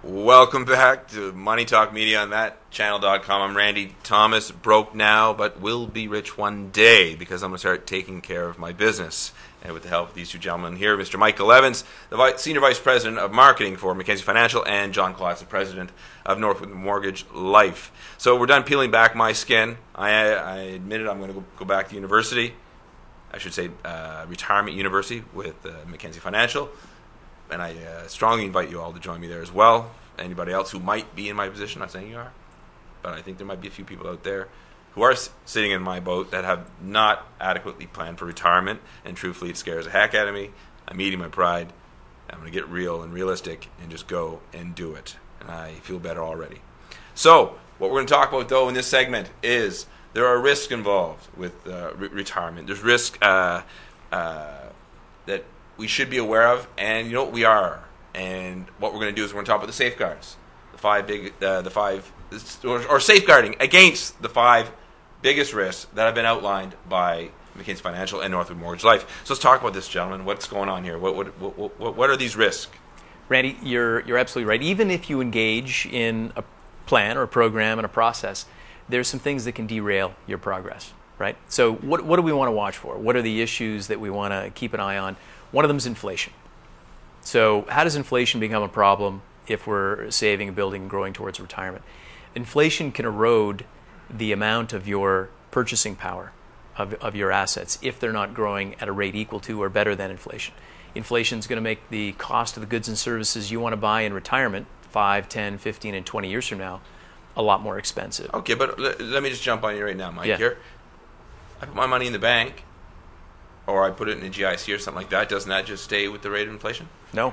Welcome back to Money Talk Media on thatchannel.com. I'm Randy Thomas, broke now, but will be rich one day because I'm going to start taking care of my business. And with the help of these two gentlemen here, Mr. Michael Evans, the Senior Vice President of Marketing for Mackenzie Financial, and John Klotz, the President of Northwood Mortgage Life. So we're done peeling back my skin. I admitted I'm going to go back to university. I should say retirement university with Mackenzie Financial. And I strongly invite you all to join me there as well. Anybody else who might be in my position, not saying you are, but I think there might be a few people out there who are sitting in my boat that have not adequately planned for retirement. And truthfully, it scares the heck out of me. I'm eating my pride. I'm going to get real and realistic and just go and do it. And I feel better already. So what we're going to talk about, though, in this segment is there are risks involved with retirement. There's risks that we should be aware of, and you know what we are. And what we're going to do is we're going to talk about the safeguards, or safeguarding against the 5 biggest risks that have been outlined by Mackenzie Financial and Northwood Mortgage Life. So let's talk about this, gentlemen. What's going on here? What are these risks? Randy, you're absolutely right. Even if you engage in a plan or a program and a process, there's some things that can derail your progress, right? So what do we want to watch for? What are the issues that we want to keep an eye on? One of them is inflation. So how does inflation become a problem if we're saving, building, and growing towards retirement? Inflation can erode the amount of your purchasing power of your assets if they're not growing at a rate equal to or better than inflation. Inflation is going to make the cost of the goods and services you want to buy in retirement 5, 10, 15, and 20 years from now a lot more expensive. Okay, but let me just jump on you right now, Mike. Yeah. Here, I put my money in the bank, or I put it in a GIC or something like that. Doesn't that just stay with the rate of inflation? No.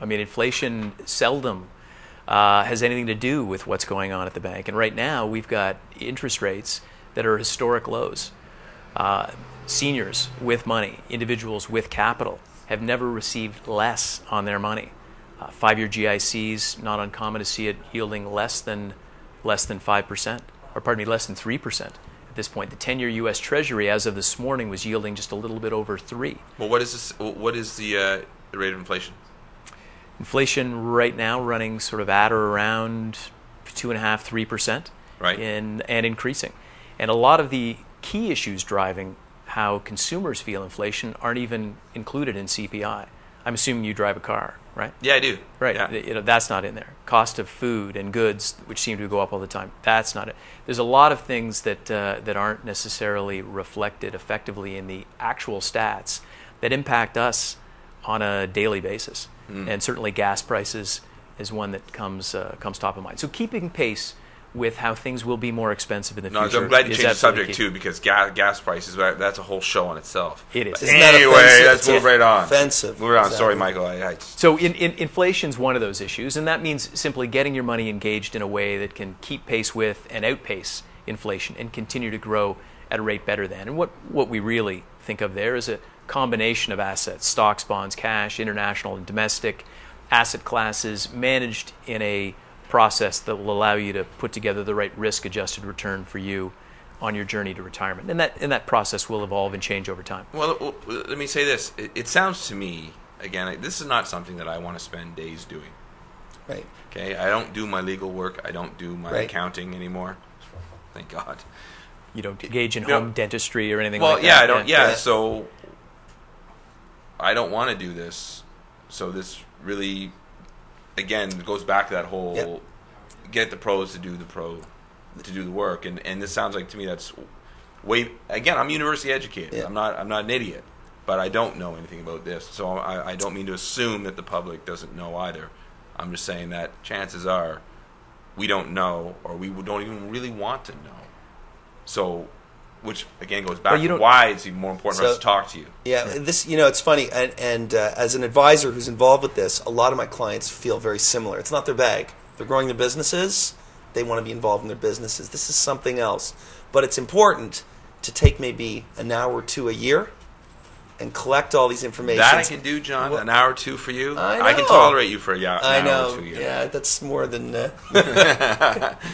I mean, inflation seldom has anything to do with what's going on at the bank. And right now, we've got interest rates that are historic lows. Seniors with money, individuals with capital, have never received less on their money. 5-year GICs, not uncommon to see it yielding less than 5%, or pardon me, less than 3%. At this point, the 10-year U.S. Treasury, as of this morning, was yielding just a little bit over 3. Well, what is the rate of inflation? Inflation right now running sort of at or around 2.5%, 3%, right, and increasing. And a lot of the key issues driving how consumers feel inflation aren't even included in CPI. I'm assuming you drive a car, right? Yeah, I do. Right. Yeah. That's not in there. Cost of food and goods, which seem to go up all the time, that's not it. There's a lot of things that aren't necessarily reflected effectively in the actual stats that impact us on a daily basis. And certainly gas prices is one that comes top of mind. So keeping pace with how things will be more expensive in the future. So I'm glad you changed the subject too, because gas prices, that's a whole show on itself. It is. Anyway, let's move right on. Offensive. Move on. Exactly. Sorry, Michael. So inflation's one of those issues, and that means simply getting your money engaged in a way that can keep pace with and outpace inflation and continue to grow at a rate better than. And what we really think of there is a combination of assets, stocks, bonds, cash, international and domestic asset classes managed in a process that will allow you to put together the right risk-adjusted return for you on your journey to retirement. And that process will evolve and change over time. Well, let me say this. It sounds to me, again, this is not something that I want to spend days doing. Right. Okay? I don't do my legal work. I don't do my accounting anymore. Thank God. You don't engage in home dentistry or anything like that? Well, yeah, I don't. Yeah, so I don't want to do this. So this really, again, goes back to that whole get the pros to do the work, and this sounds like to me that's way. Again, I'm university educated. Yeah. I'm not an idiot, but I don't know anything about this. So I don't mean to assume that the public doesn't know either. I'm just saying that chances are we don't know, or we don't even really want to know. So, which again goes back to why it's even more important for us to talk to you. Yeah, this, it's funny, and as an advisor who's involved with this, a lot of my clients feel very similar. It's not their bag. They're growing their businesses. They want to be involved in their businesses. This is something else. But it's important to take maybe an hour or two a year and collect all these information. That I can do, John. An hour or two for you. I know. I can tolerate you for an hour or 2 years. Yeah, that's more than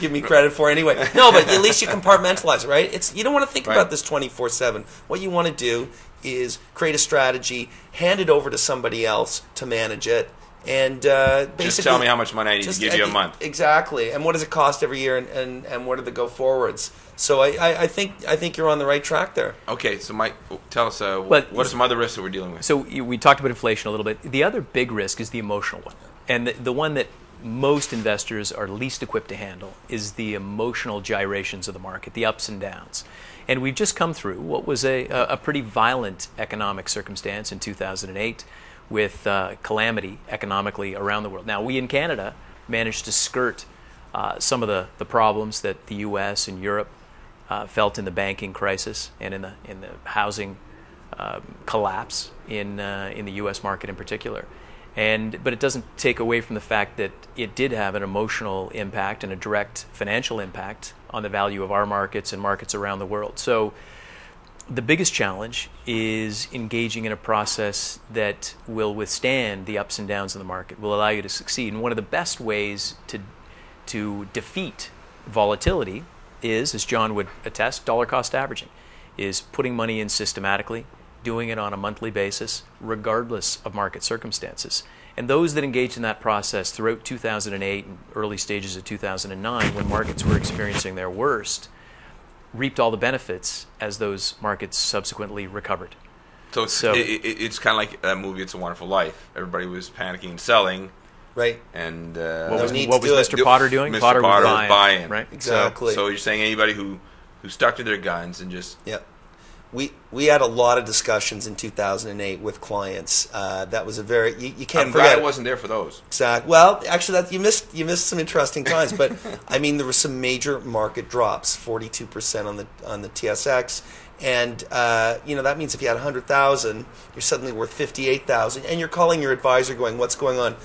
give me credit for anyway. No, but at least you compartmentalize it, right? You don't want to think about this 24/7. What you want to do is create a strategy, hand it over to somebody else to manage it, And basically, just tell me how much money I need to give you a month. Exactly. And what does it cost every year, and what are the go forwards? So I think you're on the right track there. Okay, so Mike, tell us what are some other risks that we're dealing with? So we talked about inflation a little bit. The other big risk is the emotional one, and the one that most investors are least equipped to handle is the emotional gyrations of the market, the ups and downs. And we've just come through what was a pretty violent economic circumstance in 2008 with calamity economically around the world. Now, we in Canada managed to skirt some of the problems that the U.S. and Europe felt in the banking crisis and in the housing collapse in the U.S. market in particular. But it doesn't take away from the fact that it did have an emotional impact and a direct financial impact on the value of our markets and markets around the world. So the biggest challenge is engaging in a process that will withstand the ups and downs of the market, will allow you to succeed. And one of the best ways to defeat volatility is, as John would attest, dollar cost averaging, is putting money in systematically, doing it on a monthly basis, regardless of market circumstances. And those that engaged in that process throughout 2008 and early stages of 2009, when markets were experiencing their worst, reaped all the benefits as those markets subsequently recovered. So it's kind of like that movie, It's a Wonderful Life. Everybody was panicking and selling. Right. And what was Mr. Potter doing? Mr. Potter was buying. Right. Exactly. So you're saying anybody who stuck to their guns and just... Yep. We had a lot of discussions in 2008 with clients. That was a very you can't forget. I'm glad I wasn't there for those. Exactly. Well, actually, you missed some interesting times. But I mean, there were some major market drops, 42% on the TSX, and that means if you had 100,000, you're suddenly worth 58,000, and you're calling your advisor, going, "What's going on?"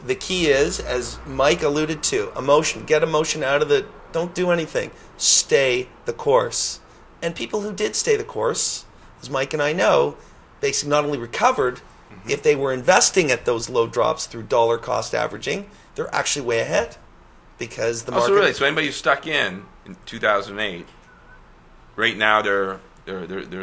The key is, as Mike alluded to, emotion. Get emotion out of the. Don't do anything. Stay the course. And people who did stay the course, as Mike and I know, basically not only recovered, if they were investing at those low drops through dollar cost averaging, they're actually way ahead because the market. So really, so anybody who stuck in 2008, right now they're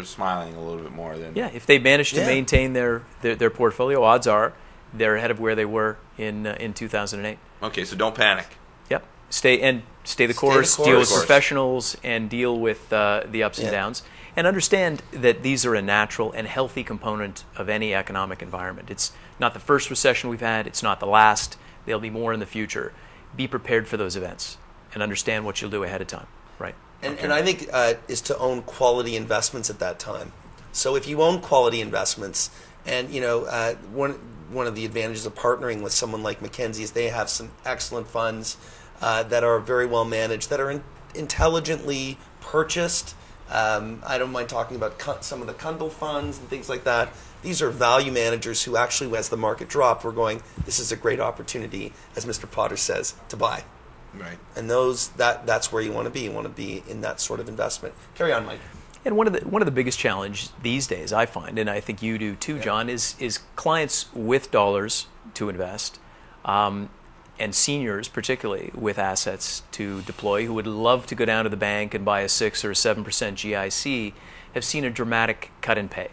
smiling a little bit more than. Yeah, if they managed to maintain their portfolio, odds are they're ahead of where they were in 2008. Okay, so don't panic. Yep. Stay the course, deal with professionals, and deal with the ups and downs. And understand that these are a natural and healthy component of any economic environment. It's not the first recession we've had. It's not the last. There'll be more in the future. Be prepared for those events and understand what you'll do ahead of time. Right. And I think is to own quality investments at that time. So if you own quality investments, and one of the advantages of partnering with someone like Mackenzie is they have some excellent funds that are very well managed, that are intelligently purchased. I don't mind talking about some of the Kundal funds and things like that. These are value managers who actually, as the market dropped, were going, this is a great opportunity, as Mr. Potter says, to buy. Right. And that's where you want to be. You want to be in that sort of investment. Carry on, Mike. And one of the biggest challenges these days, I find, and I think you do too, John, is clients with dollars to invest, and seniors particularly with assets to deploy, who would love to go down to the bank and buy a 6 or 7% GIC, have seen a dramatic cut in pay.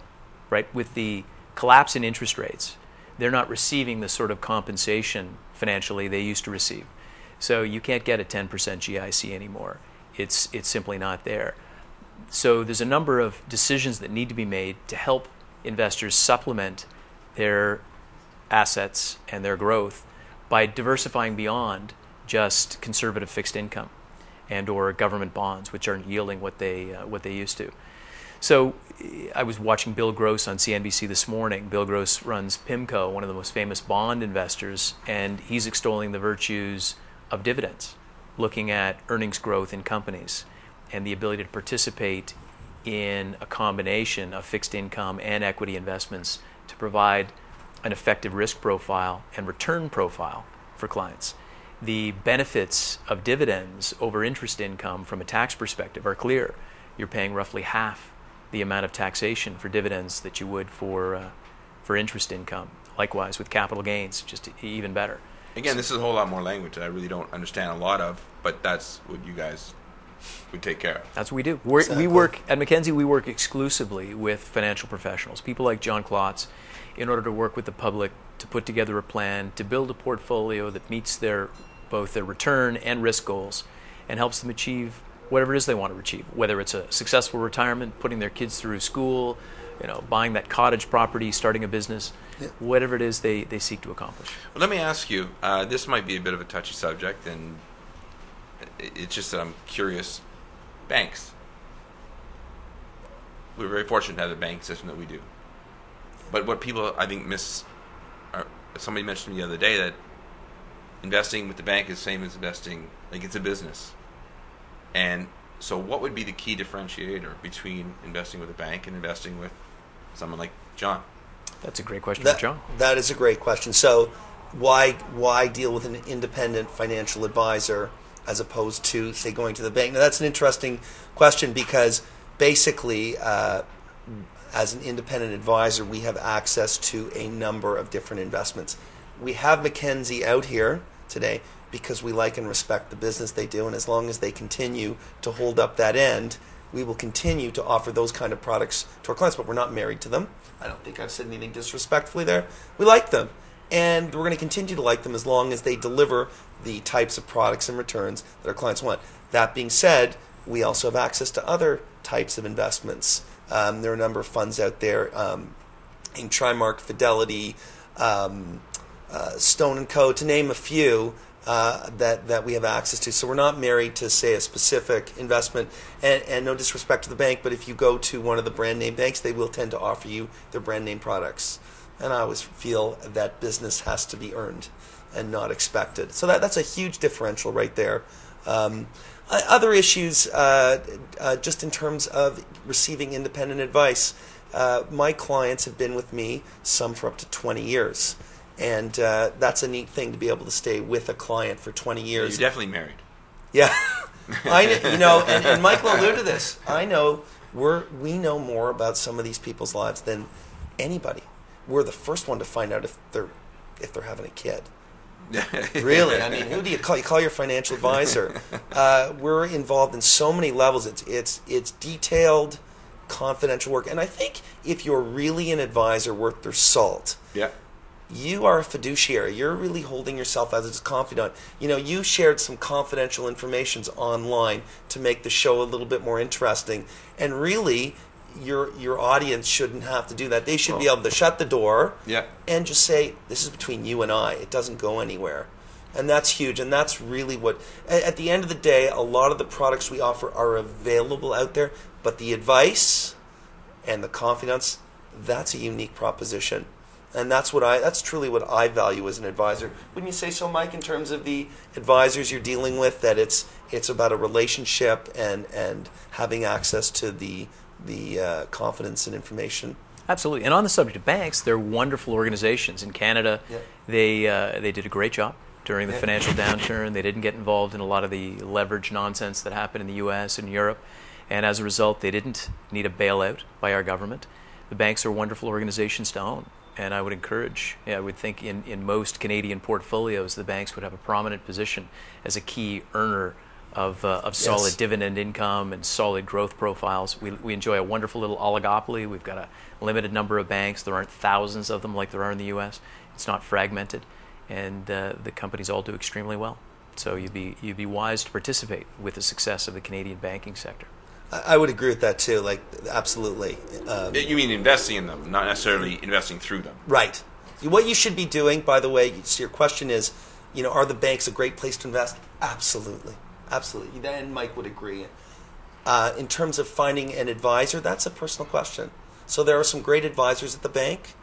Right, with the collapse in interest rates, they're not receiving the sort of compensation financially they used to receive. So you can't get a 10% GIC anymore. It's simply not there. So there's a number of decisions that need to be made to help investors supplement their assets and their growth by diversifying beyond just conservative fixed income and or government bonds, which aren't yielding what they used to. So I was watching Bill Gross on CNBC this morning. Bill Gross runs PIMCO, one of the most famous bond investors, and he's extolling the virtues of dividends, looking at earnings growth in companies and the ability to participate in a combination of fixed income and equity investments to provide an effective risk profile and return profile for clients. The benefits of dividends over interest income from a tax perspective are clear. You're paying roughly half the amount of taxation for dividends that you would for interest income. Likewise with capital gains, just even better. Again, this is a whole lot more language that I really don't understand a lot of, but that's what you guys would take care of. That's what we do. Exactly. We work at Mackenzie. We work exclusively with financial professionals, people like John Klotz, in order to work with the public to put together a plan to build a portfolio that meets both their return and risk goals, and helps them achieve whatever it is they want to achieve. Whether it's a successful retirement, putting their kids through school, buying that cottage property, starting a business, whatever it is they seek to accomplish. Well, let me ask you. This might be a bit of a touchy subject, and it's just that I'm curious. Banks. We're very fortunate to have the bank system that we do. But what people, I think, miss, somebody mentioned the other day that investing with the bank is the same as investing, like it's a business. And so what would be the key differentiator between investing with a bank and investing with someone like John? That's a great question for John. That is a great question. So why deal with an independent financial advisor as opposed to, say, going to the bank? Now, that's an interesting question because basically, as an independent advisor, we have access to a number of different investments. We have Mackenzie out here today because we like and respect the business they do, and as long as they continue to hold up that end, we will continue to offer those kind of products to our clients, but we're not married to them. I don't think I've said anything disrespectfully there. We like them, and we're going to continue to like them as long as they deliver the types of products and returns that our clients want. That being said, we also have access to other types of investments. There are a number of funds out there, in Trimark, Fidelity, Stone & Co., to name a few, that we have access to. So we're not married to, say, a specific investment, and no disrespect to the bank, but if you go to one of the brand name banks, they will tend to offer you their brand name products. And I always feel that business has to be earned and not expected. So that's a huge differential right there. Other issues, just in terms of receiving independent advice, my clients have been with me, some for up to 20 years. And that's a neat thing to be able to stay with a client for 20 years. You're definitely married. Yeah. And Michael alluded to this. I know we know more about some of these people's lives than anybody. We're the first one to find out if they're having a kid. Really? I mean, who do you call? You call your financial advisor. We're involved in so many levels. It's detailed, confidential work. And I think if you're really an advisor worth their salt, you are a fiduciary. You're really holding yourself as a confidant. You shared some confidential information online to make the show a little bit more interesting. And really, your audience shouldn't have to do that. They should be able to shut the door and just say, this is between you and I. It doesn't go anywhere. And that's huge. And that's really what, at the end of the day, a lot of the products we offer are available out there, but the advice and the confidence, that's a unique proposition. And that's truly what I value as an advisor. Wouldn't you say so, Mike, in terms of the advisors you're dealing with, that it's about a relationship and having access to the confidence and information? Absolutely. And on the subject of banks, they're wonderful organizations. In Canada, they did a great job during the financial downturn. They didn't get involved in a lot of the leverage nonsense that happened in the U.S. and Europe. And as a result, they didn't need a bailout by our government. The banks are wonderful organizations to own. And I would encourage, I would think in most Canadian portfolios, the banks would have a prominent position as a key earner of solid dividend income and solid growth profiles. We enjoy a wonderful little oligopoly. We've got a limited number of banks. There aren't thousands of them like there are in the U.S. It's not fragmented, and the companies all do extremely well. So you'd be wise to participate with the success of the Canadian banking sector. I would agree with that too. Like, absolutely. You mean investing in them, not necessarily investing through them. Right. What you should be doing, by the way, so your question is, are the banks a great place to invest? Absolutely. Absolutely. And Mike would agree. In terms of finding an advisor, that's a personal question. So there are some great advisors at the bank.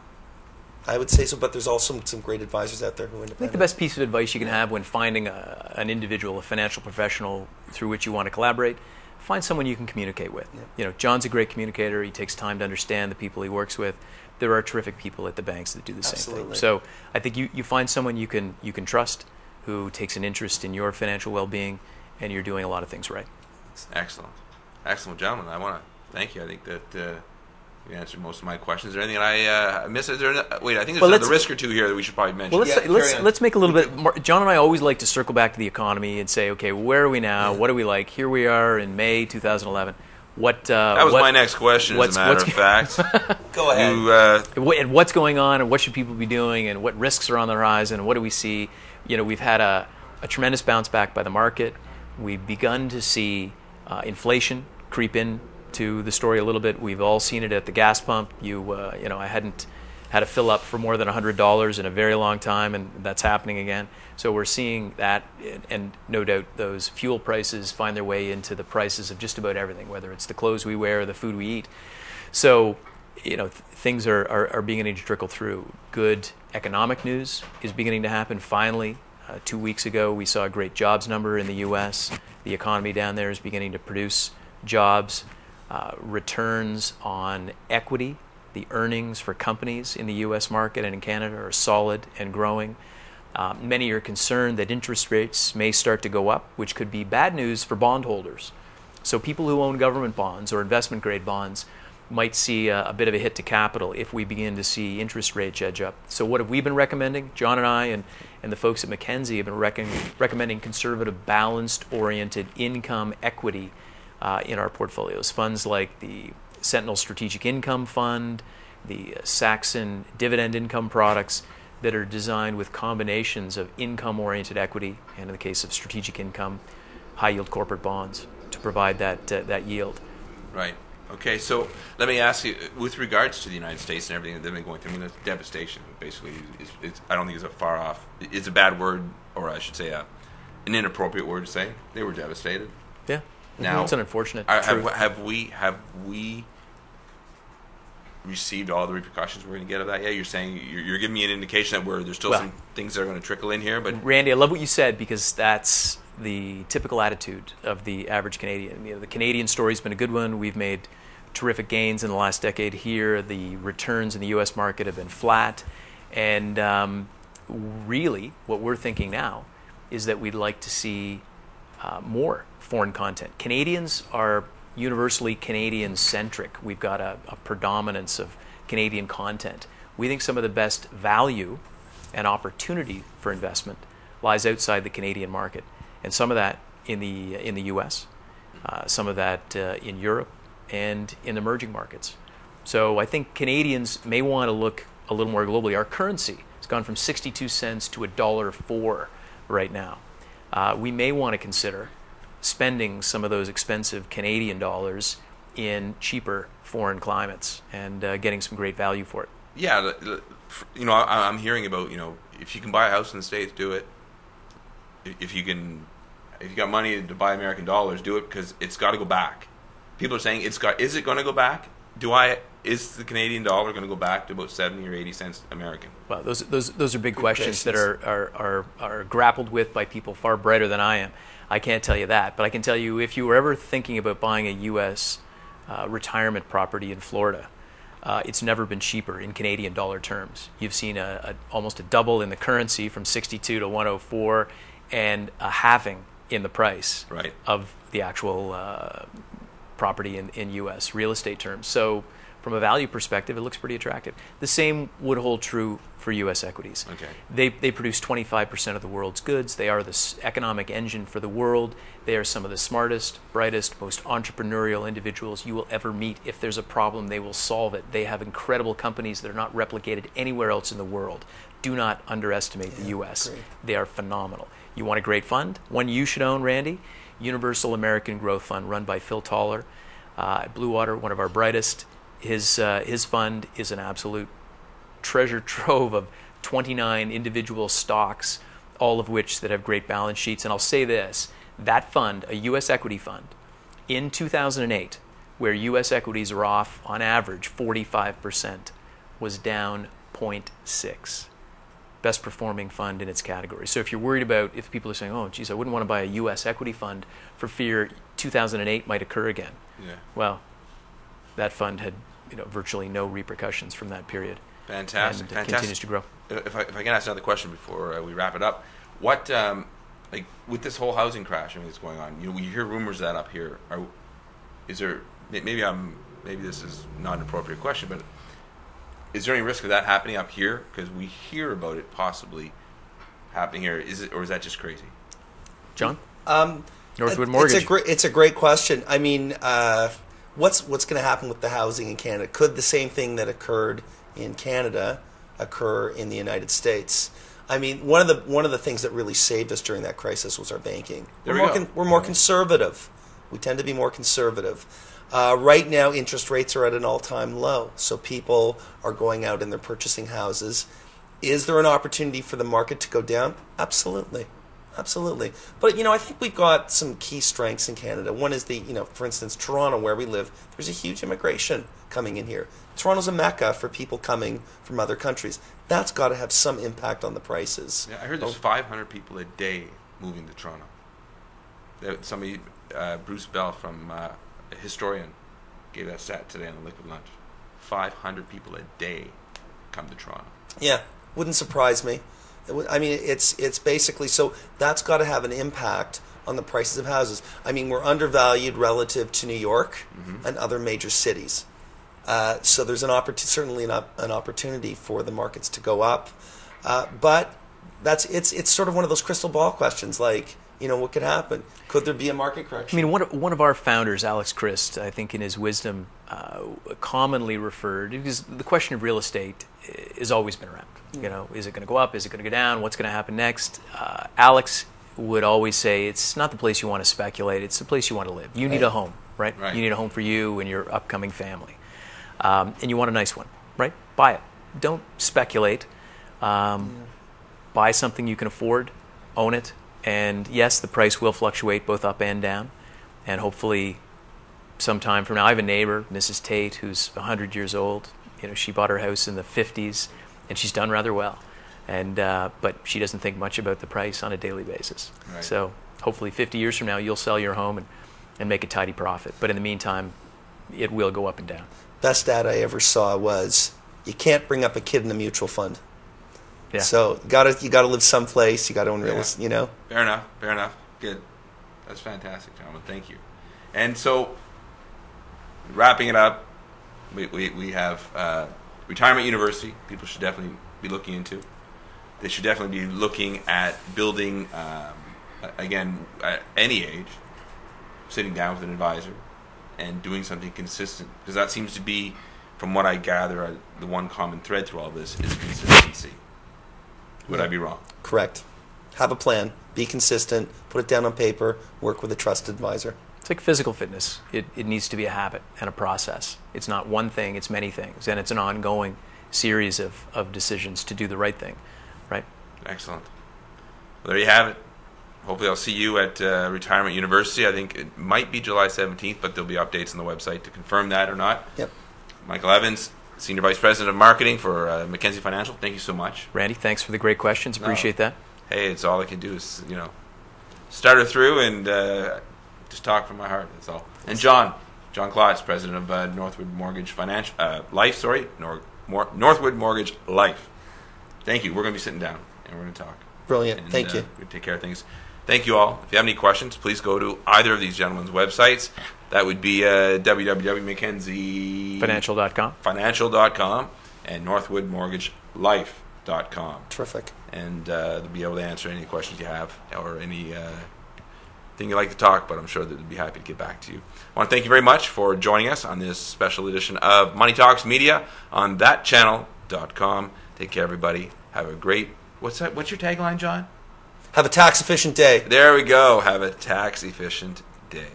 I would say so, but there's also some great advisors out there who are independent. I think the best piece of advice you can have when finding an individual, a financial professional through which you want to collaborate, find someone you can communicate with. John's a great communicator. He takes time to understand the people he works with. There are terrific people at the banks that do the same thing. So I think you find someone you can trust, who takes an interest in your financial well-being, and you're doing a lot of things right. Excellent. Excellent, gentlemen. I want to thank you. I think that You answered most of my questions. Is there anything I missed? Is there, wait, I think Well, there's let's- another risk or two here that we should probably mention. Well, Yeah, carry on. let's make a little bit more. John and I always like to circle back to the economy and say, okay, where are we now? What do we like? Here we are in May 2011. That was my next question, as a matter of fact. Go ahead. And what's going on, and what should people be doing, and what risks are on the horizon, and what do we see? We've had a tremendous bounce back by the market. We've begun to see inflation creep in to the story a little bit. We've all seen it at the gas pump. I hadn't had a fill up for more than $100 in a very long time, and that's happening again. So we're seeing that, and no doubt those fuel prices find their way into the prices of just about everything, whether it's the clothes we wear or the food we eat. So, things are beginning to trickle through. Good economic news is beginning to happen finally. 2 weeks ago, we saw a great jobs number in the U.S. The economy down there is beginning to produce jobs. Returns on equity, the earnings for companies in the U.S. market and in Canada are solid and growing. Many are concerned that interest rates may start to go up, which could be bad news for bondholders. So people who own government bonds or investment-grade bonds might see a bit of a hit to capital if we begin to see interest rates edge up. So what have we been recommending? John and I and the folks at Mackenzie have been recommending conservative, balanced-oriented income equity in our portfolios. Funds like the Sentinel Strategic Income Fund, the Saxon Dividend Income products that are designed with combinations of income-oriented equity, and in the case of strategic income, high-yield corporate bonds to provide that yield. Right. Okay, so let me ask you, with regards to the United States and everything that they've been going through, I mean, that's devastation, basically. I don't think it's a far off. It's a bad word, or I should say an inappropriate word to say. They were devastated. Yeah. Now, it's an unfortunate truth. have we received all the repercussions we're going to get of that? Yeah, you're saying you're giving me an indication that there's still some things that are going to trickle in here. But Randy, I love what you said, because that's the typical attitude of the average Canadian. The Canadian story's been a good one. We've made terrific gains in the last decade here. The returns in the U.S. market have been flat, and really, what we're thinking now is that we'd like to see more foreign content. Canadians are universally Canadian-centric. We've got a predominance of Canadian content. We think some of the best value and opportunity for investment lies outside the Canadian market, and some of that in the U.S., some of that in Europe, and in emerging markets. So I think Canadians may want to look a little more globally. Our currency has gone from 62 cents to $1.04 right now. We may want to consider spending some of those expensive Canadian dollars in cheaper foreign climates and getting some great value for it. yeah, I'm hearing about, if you can buy a house in the States, do it. If you got money to buy American dollars, do it, because it's got to go back. People are saying is it going to go back? Is the Canadian dollar going to go back to about 70 or 80 cents American? Well, those are big questions that are grappled with by people far brighter than I am. I can't tell you that, but I can tell you, if you were ever thinking about buying a U.S. Retirement property in Florida, it's never been cheaper in Canadian dollar terms. You've seen almost a double in the currency from 62 to 104, and a halving in the price of the actual property in U.S. real estate terms. So from a value perspective, it looks pretty attractive. The same would hold true for U.S. equities. Okay. They produce 25% of the world's goods. They are the economic engine for the world. They are some of the smartest, brightest, most entrepreneurial individuals you will ever meet. If there's a problem, they will solve it. They have incredible companies that are not replicated anywhere else in the world. Do not underestimate the U.S. Great. They are phenomenal. You want a great fund? One you should own, Randy? Universal American Growth Fund, run by Phil Toller at Blue Water, one of our brightest. His fund is an absolute treasure trove of 29 individual stocks, all of which that have great balance sheets. And I'll say this, that fund, a U.S. equity fund, in 2008, where U.S. equities are off on average 45%, was down 0.6. Best performing fund in its category. So if you're worried about, if people are saying, oh, geez, I wouldn't want to buy a U.S. equity fund for fear 2008 might occur again. Yeah. Well, that fund had virtually no repercussions from that period. Fantastic. And Fantastic. continues to grow. If I can ask another question before we wrap it up, what with this whole housing crash that's going on, we hear rumors that up here. Is there? Maybe I'm maybe this is not an appropriate question, but is there any risk of that happening up here? Because we hear about it possibly happening here. Is it, or is that just crazy? John? Northwood Mortgage. It's a great question. I mean, what's going to happen with the housing in Canada? Could the same thing that occurred in Canada occur in the United States? I mean, one of the things that really saved us during that crisis was our banking. We're more conservative. We tend to be more conservative. Right now, interest rates are at an all-time low, so people are going out and they're purchasing houses. Is there an opportunity for the market to go down? Absolutely. Absolutely. But, I think we've got some key strengths in Canada. One is for instance, Toronto, where we live, there's a huge immigration coming in here. Toronto's a mecca for people coming from other countries. That's got to have some impact on the prices. Yeah, I heard there's 500 people a day moving to Toronto. Somebody, Bruce Bell from Historian, gave that stat today on the Liquid Lunch. 500 people a day come to Toronto. Yeah, wouldn't surprise me. I mean, it's basically, so that's got to have an impact on the prices of houses. I mean, we're undervalued relative to New York and other major cities. So there's certainly an opportunity for the markets to go up. But it's sort of one of those crystal ball questions, like, what could happen? Could there be a market correction? I mean, one of our founders, Alex Christ, I think in his wisdom, commonly referred, because the question of real estate has always been around. Is it going to go up? Is it going to go down? What's going to happen next? Alex would always say it's not the place you want to speculate. It's the place you want to live. You need a home, right? You need a home for you and your upcoming family. And you want a nice one, right? Buy it. Don't speculate. Buy something you can afford. Own it. And yes, the price will fluctuate both up and down. And hopefully sometime from now, I have a neighbor, Mrs. Tate, who's 100 years old. She bought her house in the 50s. And she's done rather well, but she doesn't think much about the price on a daily basis. Right. So hopefully 50 years from now, you'll sell your home and make a tidy profit. But in the meantime, it will go up and down. Best stat I ever saw was you can't bring up a kid in a mutual fund. Yeah. So you gotta live someplace. You gotta own real estate. Fair enough. Good. That's fantastic, gentlemen. Thank you. And so, wrapping it up, we have. Retirement University, people should definitely be looking into. They should definitely be looking at building, again, at any age, sitting down with an advisor and doing something consistent. Because that seems to be, from what I gather, the one common thread through all this is consistency. Would I be wrong? Correct. Have a plan. Be consistent. Put it down on paper. Work with a trusted advisor. It's like physical fitness. It needs to be a habit and a process. It's not one thing, it's many things. And it's an ongoing series of decisions to do the right thing, right? Excellent. Well, there you have it. Hopefully I'll see you at Retirement University. I think it might be July 17th, but there'll be updates on the website to confirm that or not. Yep. Michael Evans, Senior Vice President of Marketing for Mackenzie Financial. Thank you so much. Randy, thanks for the great questions. Appreciate that. Hey, it's all I can do is, start her through and just talk from my heart. That's all. And John Klotz, President of Northwood Mortgage Northwood Mortgage Life. Thank you. We're going to be sitting down and we're going to talk. Brilliant. And, Thank you. We take care of things. Thank you all. If you have any questions, please go to either of these gentlemen's websites. That would be www.mackenziefinancial.com and northwoodmortgagelife.com. Terrific. And they'll be able to answer any questions you have or any thing you'd like to talk, but I'm sure that they'd be happy to get back to you. I want to thank you very much for joining us on this special edition of Money Talks Media on thatchannel.com. Take care, everybody. Have a great... What's your tagline, John? Have a tax-efficient day. There we go. Have a tax-efficient day.